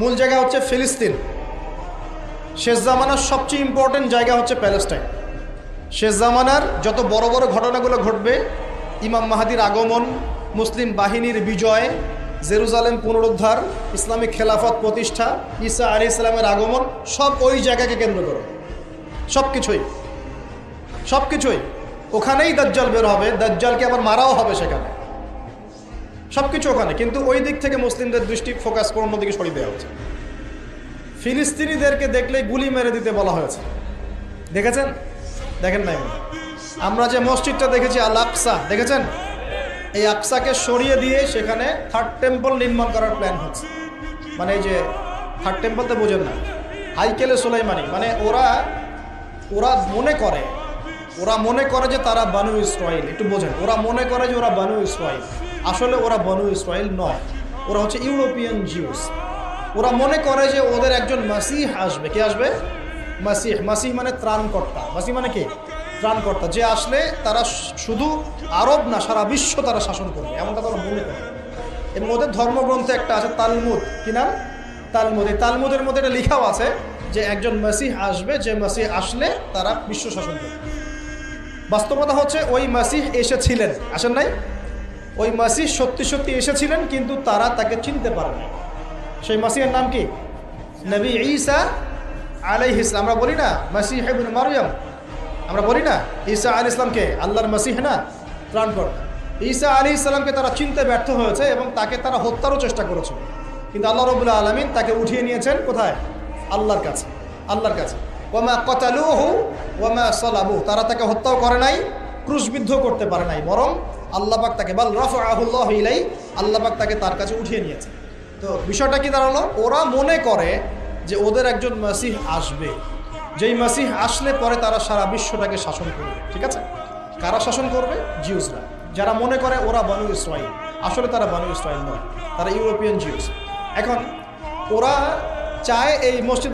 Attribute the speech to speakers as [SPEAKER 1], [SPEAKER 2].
[SPEAKER 1] মূল জায়গা হচ্ছে ফিলিস্তিন। শেষ জামানার সবচেয়ে ইম্পর্টেন্ট জায়গা হচ্ছে প্যালেস্টাইন। শেষ জামানার যত বড় বড় ঘটনাগুলো ঘটবে, ইমাম মাহাদির আগমন, মুসলিম বাহিনীর বিজয়, জেরুজালেম পুনরুদ্ধার, ইসলামিক খেলাফত প্রতিষ্ঠা, ঈসা আলাইহিস সালামের আগমন, সব ওই জায়গাকে কেন্দ্র করে। সব কিছুই ওখানেই দাজ্জাল বের হবে, দাজ্জালকে আবার মারাও হবে সেখানে, সব কিছু ওখানে। কিন্তু ওই দিক থেকে মুসলিমদের দৃষ্টি ফোকাস করে অন্যদিকে সরিয়ে দেওয়া হচ্ছে। ফিলিস্তিনিদেরকে দেখলে গুলি মেরে দিতে বলা হয়েছে, দেখেছেন? দেখেন নাই? আমরা যে মসজিদটা দেখেছি আল আকসা, দেখেছেন? এই আকসাকে সরিয়ে দিয়ে সেখানে থার্ড টেম্পল নির্মাণ করার প্ল্যান হচ্ছে। মানে এই যে থার্ড টেম্পল তো বোঝেন না, হাইকেলে সুলাইমানি, মানে ওরা মনে করে যে তারা বানু ইসরাইল। একটু বোঝেন, ওরা মনে করে যে ওরা বানু ইসরাইল, আসলে ওরা বানু ইসরাইল নয়, ওরা হচ্ছে ইউরোপিয়ান জিউস। ওরা মনে করে যে ওদের একজন মাসিহ আসবে। কে আসবে? মাসিহ মানে ত্রাণকর্তা। মাসিহ মানে কি? ত্রাণকর্তা। যে আসলে তারা শুধু আরব না, সারা বিশ্ব তারা শাসন করবে, এমনটা তারা মনে করে। এবং ওদের ধর্মগ্রন্থে একটা আছে তালমুদ। কি নাম? তালমুদ। এই তালমুদের মধ্যে এটা লেখাও আছে যে একজন মাসিহ আসবে, যে মাসিহ আসলে তারা বিশ্ব শাসন করবে। বাস্তবতা হচ্ছে ওই মাসিহ এসেছিলেন, আসেন নাই? ওই মাসিহ সত্যি এসেছিলেন, কিন্তু তারা তাকে চিনতে পারে না। সেই মাসিহের নাম কি? নবী ঈসা আলাইহিস সালাম। আমরা বলি না মাসিহ ইবনে মারইয়াম, আমরা বলি না ঈসা আলাইহিস সালামকে আল্লাহর মাসিহ না, ত্রাণকর্তা। ঈসা আলাইহিস সালামকে তারা চিনতে ব্যর্থ হয়েছে এবং তাকে তারা হত্যারও চেষ্টা করেছিল, কিন্তু আল্লাহ রাব্বুল আলামিন তাকে উঠিয়ে নিয়েছেন কোথায়? আল্লাহর কাছে। ওয়ামা ক্বাতালুহু ওয়ামা সালাবু, তারা তাকে হত্যাও করে নাই, ক্রুশবিদ্ধ করতে পারে নাই, বরং আল্লাহ পাক তাকে বাল রাফাআহুল্লাহু ইলাই, আল্লাহ পাক তাকে তার কাছে উঠিয়ে নিয়েছে। তো বিষয়টা কি দাঁড়ালো? ওরা মনে করে যে ওদের একজন মাসিহ আসবে, যেই মাসিহ আসলে পরে তারা সারা বিশ্বটাকে শাসন করবে। ঠিক আছে? কারা শাসন করবে? জিউসরা। যারা মনে করে ওরা বানু ইসরাইল, আসলে তারা বানু ইসরাইল নয়, তারা ইউরোপিয়ান জিউস। এখন ওরা চায় এই মসজিদ